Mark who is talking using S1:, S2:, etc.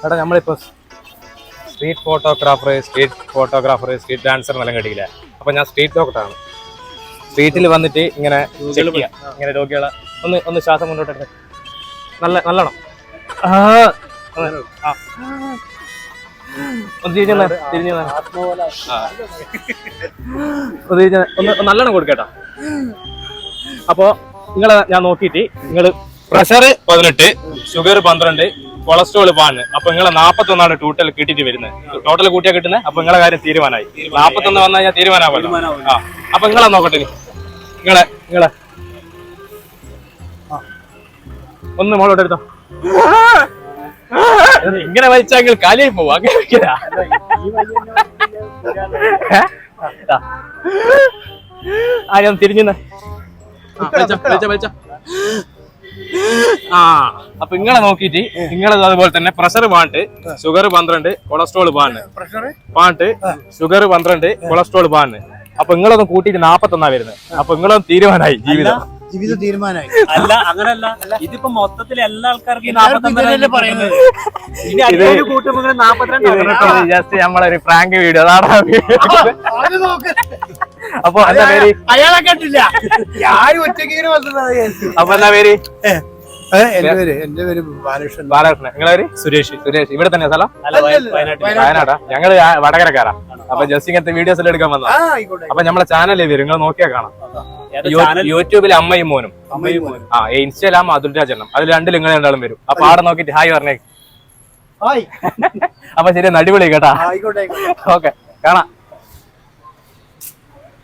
S1: എടാ നമ്മളിപ്പോ street photographer street dancer എന്നെല്ലാം കേട്ടില്ല. അപ്പൊ ഞാൻ സ്ട്രീറ്റ് ഡോക്ടറാണ്. സ്ട്രീറ്റിൽ വന്നിട്ട് ഇങ്ങനെ ഇങ്ങനെ രോഗികളെ ഒന്ന് ശ്വാസം മുന്നോട്ടെടുത്ത് നല്ലോണം നല്ലോണം കൊടുക്കേട്ടോ. അപ്പൊ നിങ്ങളെ ഞാൻ നോക്കിയിട്ട് നിങ്ങള് പ്രഷർ 18, ഷുഗർ 12, കൊളസ്ട്രോൾ 1. അപ്പൊ നിങ്ങളെ 41 ടോട്ടൽ കിട്ടിയിട്ട് വരുന്നത്. ടോട്ടൽ കൂട്ടിയാ കിട്ടുന്നത്. അപ്പൊ നിങ്ങളെ കാര്യം തീരുമാനമായി. 41 വന്നു കഴിഞ്ഞാൽ തീരുമാനമാവല്ലോ. ആ അപ്പൊ നിങ്ങളെ നോക്കട്ടെ. നിങ്ങളെ ഒന്ന് മോളോട്ട് എടുത്തോ. ഇങ്ങനെ വലിച്ചാൽ കാലിയായി പോവും. അങ്ങനെ വെക്കലാ. ഞാൻ തിരിഞ്ഞു. അപ്പൊ നിങ്ങളെ നോക്കിട്ട് നിങ്ങളത് അതുപോലെ തന്നെ pressure 12, sugar 12, cholesterol 12, sugar 12, cholesterol 12. അപ്പൊ നിങ്ങളൊന്ന് കൂട്ടിട്ട് 41 വരുന്നത്. അപ്പൊ നിങ്ങളൊന്ന് തീരുമാനമായി ജീവിതം
S2: തീരുമാനമായി.
S3: അല്ല അങ്ങനല്ല, ഇതിപ്പോ മൊത്തത്തിൽ എല്ലാ ആൾക്കാർക്കും
S1: ജസ്റ്റ് നമ്മളൊരു പ്രാങ്ക് വീഡിയോ. അതാണ് അപ്പൊ എന്താ പേര്?
S2: അയാളെ കണ്ടില്ല. ആരും ഒറ്റയ്ക്ക്.
S1: അപ്പൊ എന്താ പേര്?
S2: എന്റെ പേര് ബാലകൃഷ്ണൻ.
S1: നിങ്ങളെ പേര്? സുരേഷ്. ഇവിടെ തന്നെ സ്ഥലം? വയനാടാ. ഞങ്ങള് വടകരക്കാരാ. അപ്പൊ ജസ്റ്റ് ഇങ്ങനത്തെ വീഡിയോസ് എല്ലാം എടുക്കാൻ വന്നതാ. അപ്പൊ നമ്മളെ ചാനലിൽ വരും, നിങ്ങൾ നോക്കിയാ കാണാം. യൂട്യൂബിൽ അമ്മയും മോനും, ഇൻസ്റ്റാഗ്രാം അതുൽ രാജെണ്ണം. അതിൽ രണ്ടിൽ നിങ്ങൾ രണ്ടാളും വരും. അപ്പൊ ആടെ നോക്കിട്ട് ഹായ് പറഞ്ഞേ. അപ്പൊ ശരി, അടിപൊളി കേട്ടാ. ഓക്കെ, കാണാം.